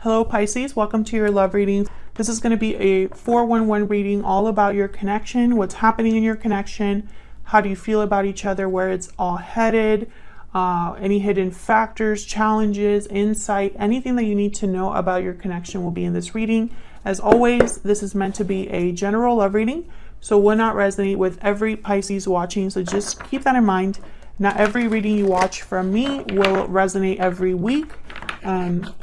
Hello Pisces, welcome to your love reading. This is going to be a 411 reading all about your connection, what's happening in your connection, how do you feel about each other, where it's all headed, any hidden factors, challenges, insight, anything that you need to know about your connection will be in this reading. As always, this is meant to be a general love reading, so will not resonate with every Pisces watching, so just keep that in mind. Not every reading you watch from me will resonate every week.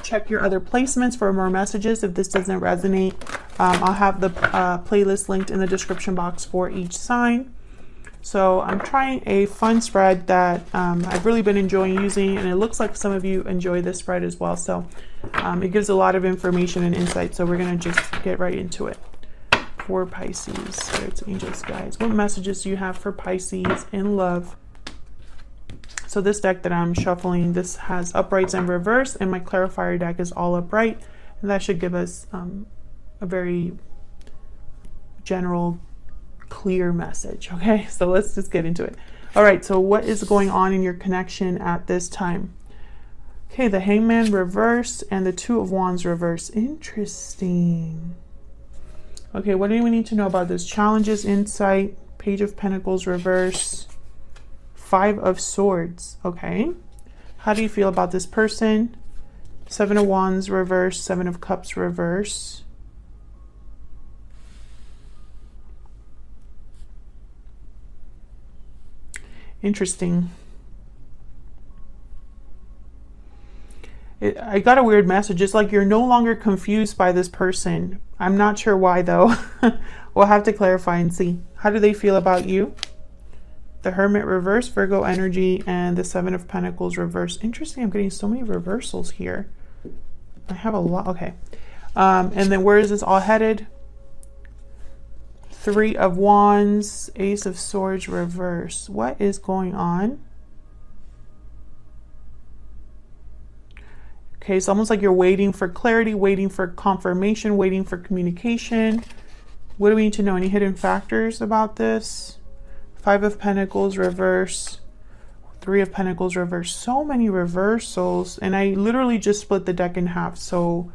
Check your other placements for more messages if this doesn't resonate. I'll have the playlist linked in the description box for each sign. So I'm trying a fun spread that I've really been enjoying using, and it looks like some of you enjoy this spread as well. So it gives a lot of information and insight. So we're going to just get right into it. For Pisces, spirits, angels, guides, what messages do you have for Pisces in love? So this deck that I'm shuffling, this has uprights and reverse, and my clarifier deck is all upright, and that should give us a very general, clear message. Okay, so let's just get into it. All right, so what is going on in your connection at this time? Okay, the Hangman reverse and the Two of Wands reverse. Interesting. Okay, what do we need to know about this? Challenges, insight, Page of Pentacles reverse, Five of Swords. Okay, how do you feel about this person? Seven of Wands reverse, Seven of Cups reverse. Interesting. I got a weird message. It's like you're no longer confused by this person. I'm not sure why though. We'll have to clarify and see. How do they feel about you? The Hermit reverse, Virgo energy, and the Seven of Pentacles reverse. Interesting, I'm getting so many reversals here. I have a lot. Okay. And then where is this all headed? Three of Wands, Ace of Swords reverse. What is going on? Okay, it's almost like you're waiting for clarity, waiting for confirmation, waiting for communication. What do we need to know? Any hidden factors about this? Five of Pentacles reverse, Three of Pentacles reverse. So many reversals, and I literally just split the deck in half. So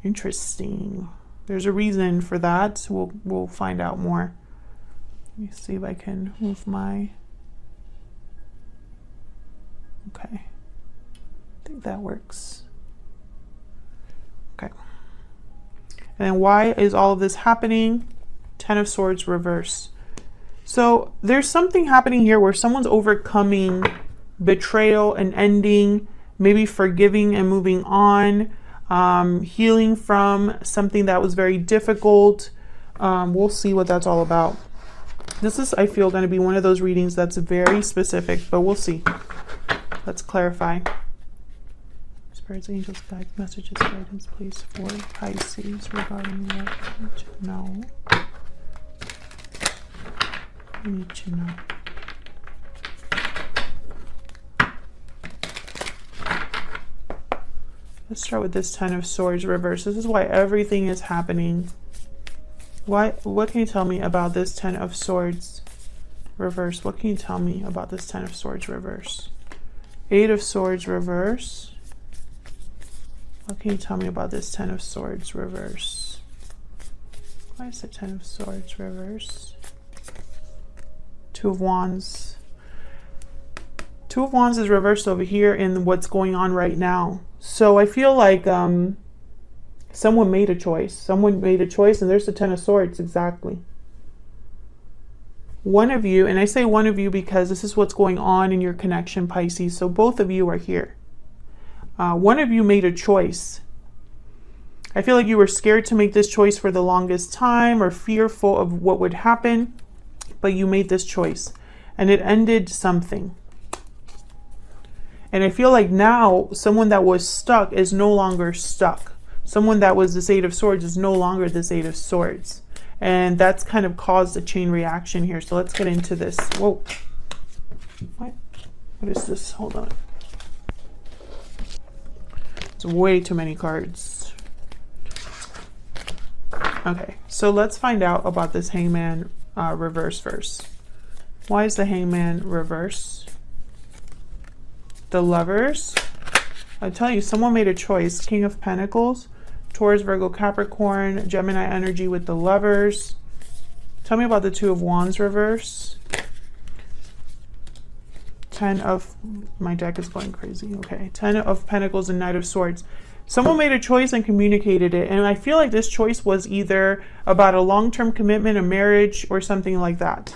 interesting. There's a reason for that. We'll find out more. Let me see if I can move my. Okay, I think that works. Okay. And then why is all of this happening? Ten of Swords reverse. So there's something happening here where someone's overcoming betrayal and ending, maybe forgiving and moving on, healing from something that was very difficult. We'll see what that's all about. This is, I feel, going to be one of those readings that's very specific, but we'll see. Let's clarify. Spirits, angels, guides, messages, guidance, please, for Pisces regarding what to know. I need to know. Let's start with this Ten of Swords reverse. This is why everything is happening. What can you tell me about this Ten of Swords reverse? What can you tell me about this Ten of Swords reverse? Eight of Swords reverse. What can you tell me about this Ten of Swords reverse? Why is the Ten of Swords reverse? Two of Wands. Two of Wands is reversed over here in what's going on right now. So I feel like someone made a choice. Someone made a choice, and there's the Ten of Swords, exactly. One of you, and I say one of you because this is what's going on in your connection, Pisces. So both of you are here. One of you made a choice. I feel like you were scared to make this choice for the longest time or fearful of what would happen, but you made this choice and it ended something. And I feel like now someone that was stuck is no longer stuck. Someone that was this Eight of Swords is no longer this Eight of Swords. And that's kind of caused a chain reaction here. So let's get into this. Whoa. What is this? Hold on. It's way too many cards. Okay, so let's find out about this Hangman reverse first. Why is the Hangman reverse? The Lovers, I tell you, someone made a choice. King of Pentacles, Taurus, Virgo, Capricorn, Gemini energy with the Lovers. Tell me about the Two of Wands reverse. 10 of, my deck is going crazy. Okay, 10 of Pentacles and Knight of Swords. Someone made a choice and communicated it. And I feel like this choice was either about a long-term commitment, a marriage, or something like that.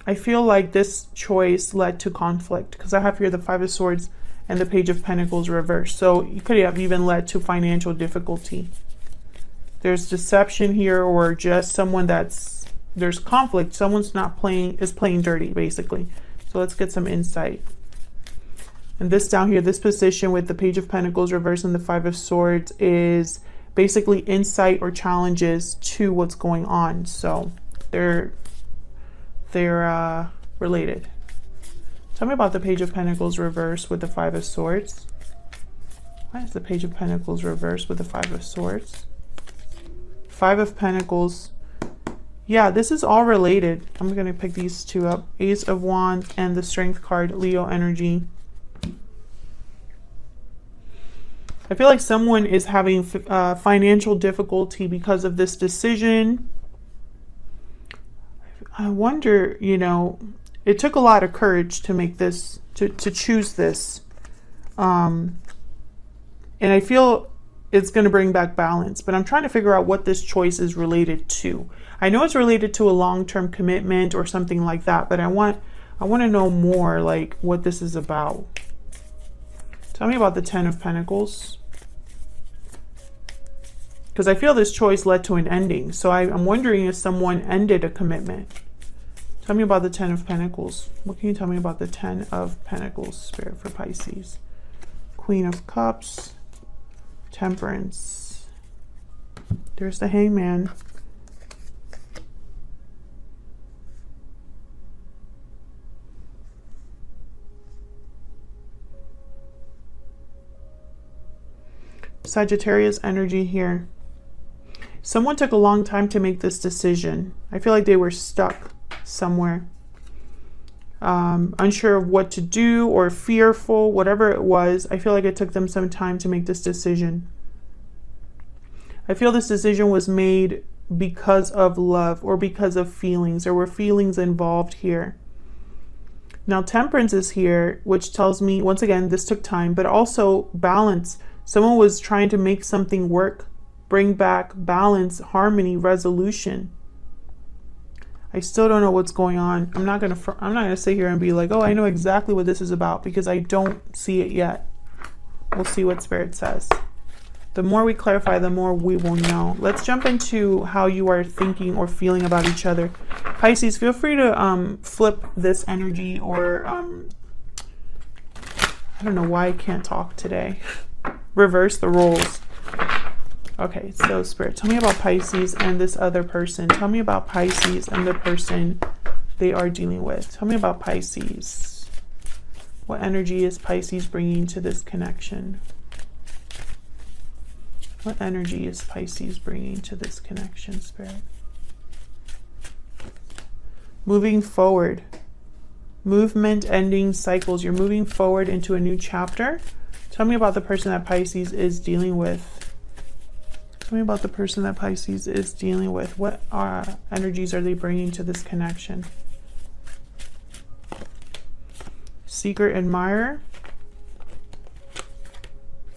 I feel like this choice led to conflict because I have here the Five of Swords and the Page of Pentacles reversed. So it could have even led to financial difficulty. There's deception here, or just someone that's, there's conflict. Someone's not playing, is playing dirty, basically. So let's get some insight. And this down here, this position with the Page of Pentacles reversed and the Five of Swords is basically insight or challenges to what's going on. So they're related. Tell me about the Page of Pentacles reversed with the Five of Swords. Why is the Page of Pentacles reversed with the Five of Swords? Five of Pentacles. Yeah, this is all related. I'm going to pick these two up. Ace of Wands and the Strength card, Leo energy. I feel like someone is having financial difficulty because of this decision. I wonder, you know, it took a lot of courage to make this, to choose this. And I feel it's going to bring back balance, but I'm trying to figure out what this choice is related to. I know it's related to a long-term commitment or something like that, but I want to know more, like what this is about. Tell me about the Ten of Pentacles. Because I feel this choice led to an ending. So I'm wondering if someone ended a commitment. Tell me about the Ten of Pentacles. What can you tell me about the Ten of Pentacles, Spirit, for Pisces? Queen of Cups, Temperance. There's the Hangman. Sagittarius energy here. Someone took a long time to make this decision. I feel like they were stuck somewhere. Unsure of what to do or fearful, whatever it was. I feel like it took them some time to make this decision. I feel this decision was made because of love or because of feelings. There were feelings involved here. Now Temperance is here, which tells me, once again, this took time, but also balance. Someone was trying to make something work, bring back balance, harmony, resolution. I still don't know what's going on. I'm not gonna sit here and be like, oh, I know exactly what this is about, because I don't see it yet. We'll see what Spirit says. The more we clarify, the more we will know. Let's jump into how you are thinking or feeling about each other. Pisces, feel free to flip this energy, or I don't know why I can't talk today. Reverse the roles. Okay, so Spirit, tell me about Pisces and this other person. Tell me about Pisces and the person they are dealing with. Tell me about Pisces. What energy is Pisces bringing to this connection? What energy is Pisces bringing to this connection, Spirit? Moving forward. Movement, ending, cycles. You're moving forward into a new chapter. Tell me about the person that Pisces is dealing with. Tell me about the person that Pisces is dealing with. What energies are they bringing to this connection? Secret admirer.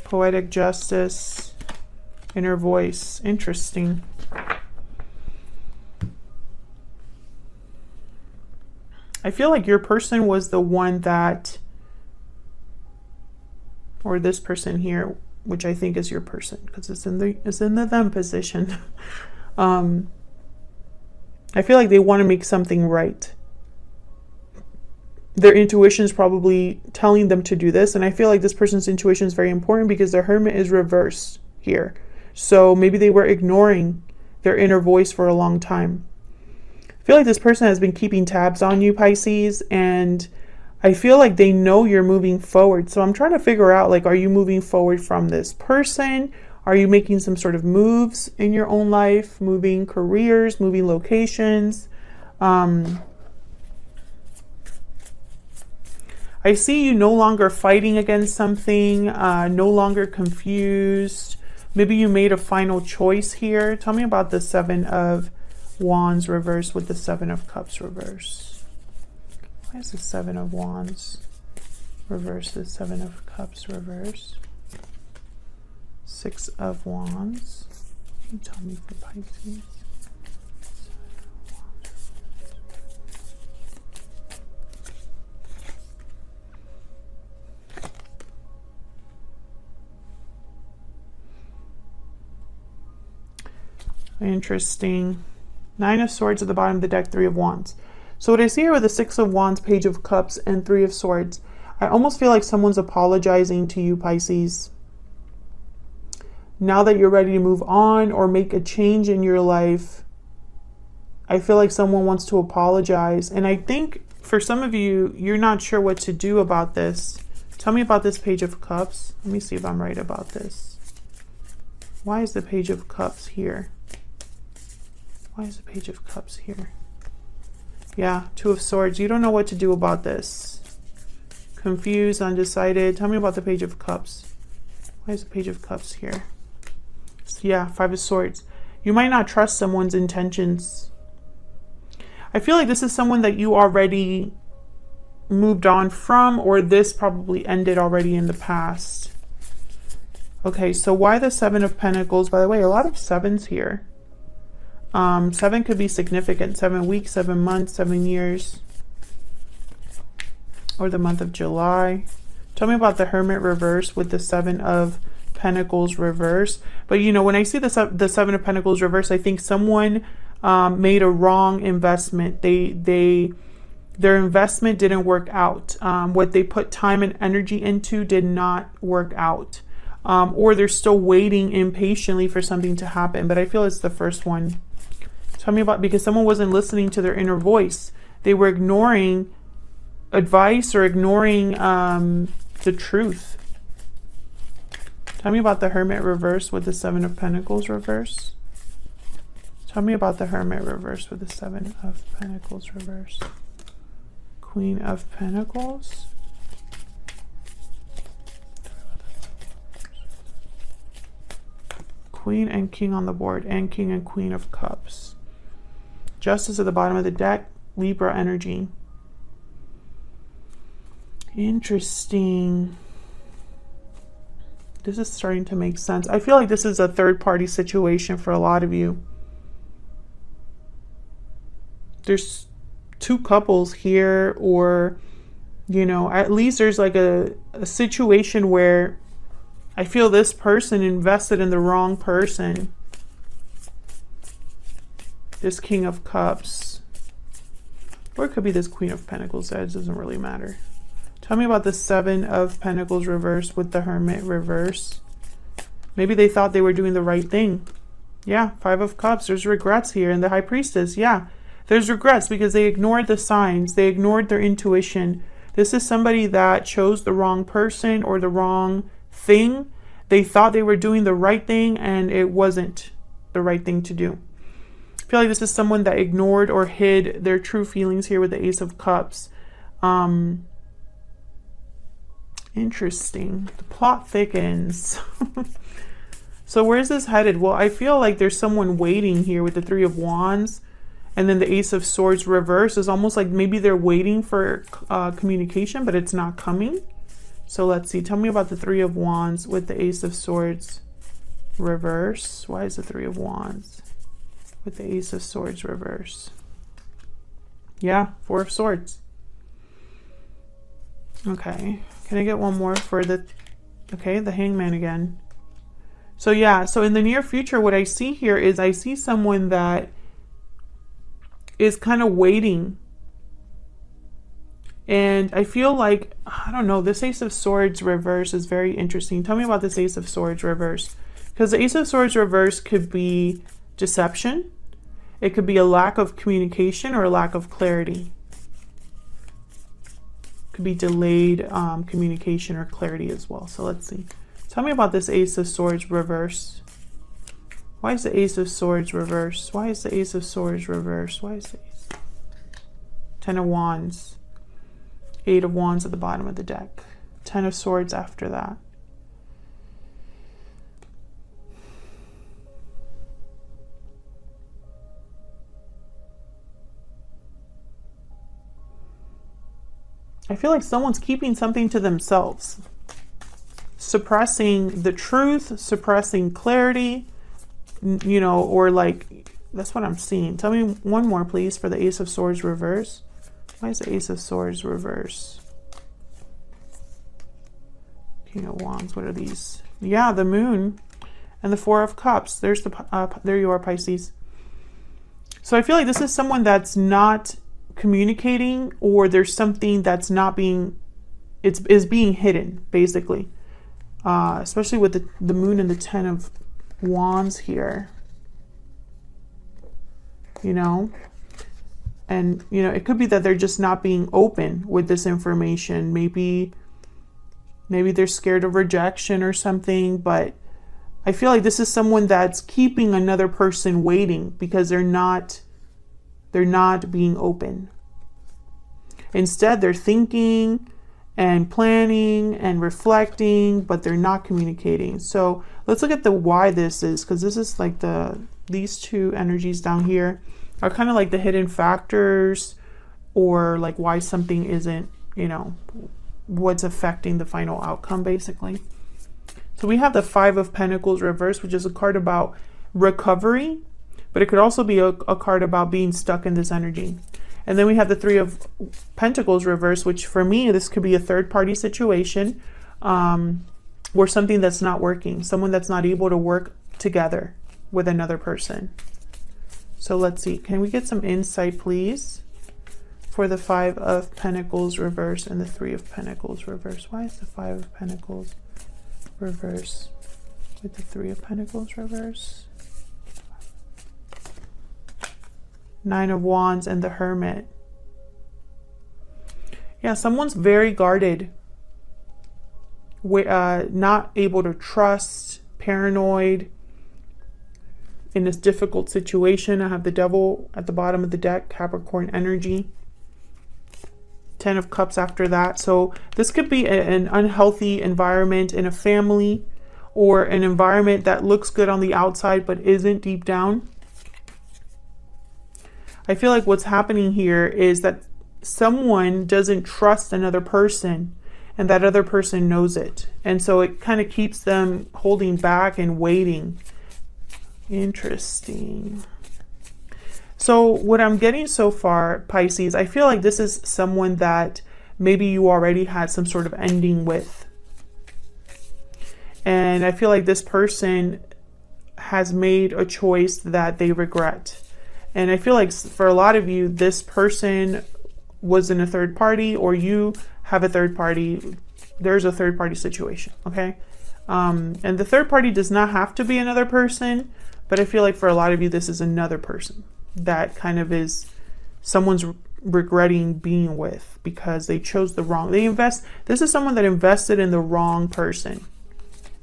Poetic justice. Inner voice. Interesting. I feel like your person was the one that, or this person here, which I think is your person, because it's in the them position. I feel like they want to make something right. Their intuition is probably telling them to do this, and I feel like this person's intuition is very important because the Hermit is reversed here. So maybe they were ignoring their inner voice for a long time. I feel like this person has been keeping tabs on you, Pisces, and I feel like they know you're moving forward. So I'm trying to figure out, like, are you moving forward from this person? Are you making some sort of moves in your own life, moving careers, moving locations? I see you no longer fighting against something, no longer confused. Maybe you made a final choice here. Tell me about the Seven of Wands reversed with the Seven of Cups reversed. Why is the Seven of Wands reversed, the Seven of Cups reversed? Six of Wands. Can you tell me for Pisces? Interesting. Nine of Swords at the bottom of the deck, Three of Wands. So what I see here with the Six of Wands, Page of Cups, and Three of Swords, I almost feel like someone's apologizing to you, Pisces. Now that you're ready to move on or make a change in your life, I feel like someone wants to apologize. And I think for some of you, you're not sure what to do about this. Tell me about this Page of Cups. Let me see if I'm right about this. Why is the Page of Cups here? Why is the Page of Cups here? Yeah, Two of Swords. You don't know what to do about this. Confused, undecided. Tell me about the Page of Cups. Why is the Page of Cups here? So yeah, Five of Swords. You might not trust someone's intentions. I feel like this is someone that you already moved on from, or this probably ended already in the past. Okay, so why the Seven of Pentacles? By the way, a lot of sevens here. Seven could be significant. 7 weeks, 7 months, 7 years. Or the month of July. Tell me about the Hermit reverse with the Seven of Pentacles reverse. But you know, when I see the Seven of Pentacles reverse, I think someone made a wrong investment. Their investment didn't work out. What they put time and energy into did not work out. Or they're still waiting impatiently for something to happen. But I feel it's the first one. Tell me about, because someone wasn't listening to their inner voice. They were ignoring advice or ignoring the truth. Tell me about the Hermit reverse with the Seven of Pentacles reverse. Tell me about the Hermit reverse with the Seven of Pentacles reverse. Queen of Pentacles. Queen and King on the board, and King and Queen of Cups. Justice at the bottom of the deck, Libra energy. Interesting. This is starting to make sense. I feel like this is a third-party situation for a lot of you. There's two couples here, or, you know, at least there's like a situation where I feel this person invested in the wrong person. This King of Cups. Or it could be this Queen of Pentacles. That doesn't really matter. Tell me about the Seven of Pentacles reverse with the Hermit reverse. Maybe they thought they were doing the right thing. Yeah, Five of Cups. There's regrets here. And the High Priestess. Yeah, there's regrets because they ignored the signs. They ignored their intuition. This is somebody that chose the wrong person or the wrong thing. They thought they were doing the right thing and it wasn't the right thing to do. I feel like this is someone that ignored or hid their true feelings here with the Ace of Cups. Interesting. The plot thickens. So where is this headed? Well, I feel like there's someone waiting here with the Three of Wands. And then the Ace of Swords reverse is almost like maybe they're waiting for communication, but it's not coming. So let's see. Tell me about the Three of Wands with the Ace of Swords reverse. Why is the Three of Wands with the Ace of Swords reverse? Yeah, Four of Swords. Okay. Can I get one more for the... Okay, the Hangman again. So yeah, so in the near future, what I see here is I see someone that is kind of waiting. And I feel like, I don't know, this Ace of Swords reverse is very interesting. Tell me about this Ace of Swords reverse. Because the Ace of Swords reverse could be deception. It could be a lack of communication or a lack of clarity. Could be delayed communication or clarity as well. So let's see. Tell me about this Ace of Swords reverse. Why is the Ace of Swords reverse? Why is the Ace of Swords reverse? Why is the Ace? Ten of Wands. Eight of Wands at the bottom of the deck. Ten of Swords after that. I feel like someone's keeping something to themselves. Suppressing the truth, suppressing clarity, you know, or like, that's what I'm seeing. Tell me one more, please, for the Ace of Swords reverse. Why is the Ace of Swords reverse? King of Wands, what are these? Yeah, the Moon and the Four of Cups. There's the, there you are, Pisces. So I feel like this is someone that's not communicating, or there's something that's not being, is being hidden, basically. Especially with the Moon and the Ten of Wands here. You know? And, you know, it could be that they're just not being open with this information. Maybe they're scared of rejection or something, but I feel like this is someone that's keeping another person waiting because they're not being open. Instead, they're thinking and planning and reflecting, but they're not communicating. So let's look at the why this is, because this is like these two energies down here are kind of like the hidden factors, or like why something isn't, you know, what's affecting the final outcome, basically. So we have the Five of Pentacles reversed, which is a card about recovery, but it could also be a card about being stuck in this energy. And then we have the Three of Pentacles reversed, which for me, this could be a third-party situation, or something that's not working, someone that's not able to work together with another person. So let's see. Can we get some insight, please, for the Five of Pentacles reversed and the Three of Pentacles reversed? Why is the Five of Pentacles reversed with the Three of Pentacles reversed? Nine of Wands and the Hermit. Yeah, someone's very guarded, not able to trust, paranoid in this difficult situation. I have the Devil at the bottom of the deck, Capricorn energy. Ten of Cups after that. So this could be an unhealthy environment in a family, or an environment that looks good on the outside but isn't deep down. I feel like what's happening here is that someone doesn't trust another person, and that other person knows it. And so it kind of keeps them holding back and waiting. Interesting. So what I'm getting so far, Pisces, I feel like this is someone that maybe you already had some sort of ending with. And I feel like this person has made a choice that they regret. And I feel like for a lot of you, this person was in a third party, or you have a third party. There's a third party situation, okay? And the third party does not have to be another person, but I feel like for a lot of you, this is another person that kind of is someone's regretting being with because they chose the wrong. This is someone that invested in the wrong person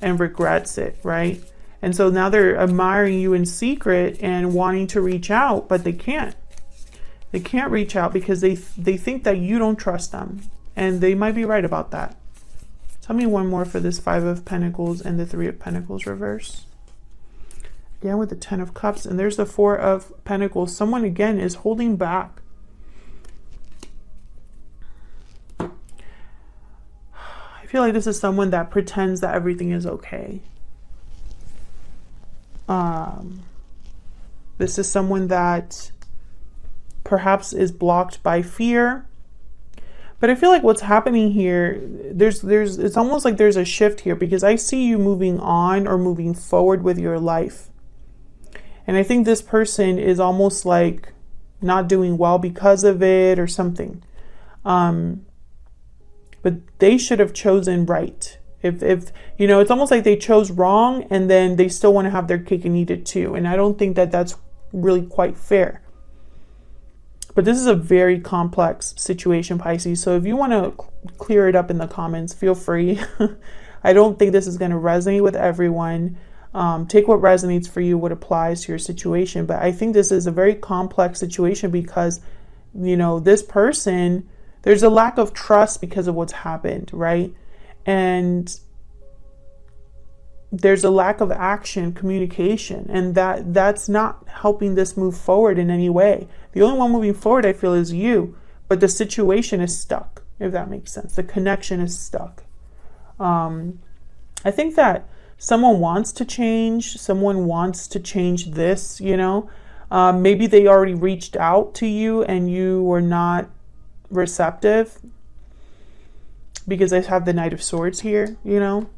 and regrets it, right? And so now they're admiring you in secret and wanting to reach out, but they can't. They can't reach out because they think that you don't trust them. And they might be right about that. Tell me one more for this Five of Pentacles and the Three of Pentacles reverse. Again with the Ten of Cups. And there's the Four of Pentacles. Someone, again, is holding back. I feel like this is someone that pretends that everything is okay. This is someone that perhaps is blocked by fear. But I feel like what's happening here, it's almost like there's a shift here, because I see you moving on or moving forward with your life. And I think this person is almost like not doing well because of it or something. But they should have chosen right. If you know, it's almost like they chose wrong and then they still want to have their cake and eat it too. And I don't think that that's really quite fair. But this is a very complex situation, Pisces. So if you want to clear it up in the comments, feel free. I don't think this is going to resonate with everyone. Take what resonates for you, what applies to your situation. But I think this is a very complex situation because, you know, this person, there's a lack of trust because of what's happened, right? And there's a lack of action, communication, and that's not helping this move forward in any way. The only one moving forward, I feel, is you, but the situation is stuck, if that makes sense. The connection is stuck. I think that someone wants to change. Someone wants to change this, you know. Maybe they already reached out to you and you were not receptive, because I have the Knight of Swords here, you know.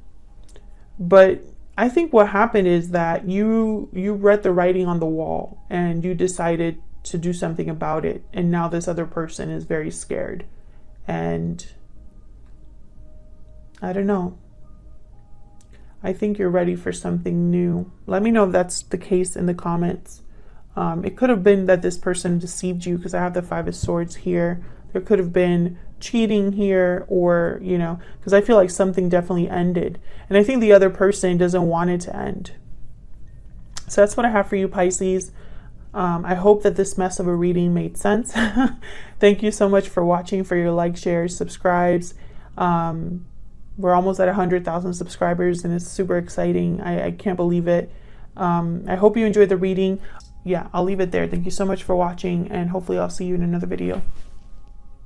But I think what happened is that you read the writing on the wall and you decided to do something about it. And now this other person is very scared. And I don't know. I think you're ready for something new. Let me know if that's the case in the comments. It could have been that this person deceived you, because I have the Five of Swords here. There could have been cheating here, or, you know, because I feel like something definitely ended. And I think the other person doesn't want it to end. So that's what I have for you, Pisces. I hope that this mess of a reading made sense. Thank you so much for watching, for your likes, shares, subscribes. We're almost at 100,000 subscribers, and it's super exciting. I can't believe it. I hope you enjoyed the reading. Yeah, I'll leave it there. Thank you so much for watching, and hopefully I'll see you in another video.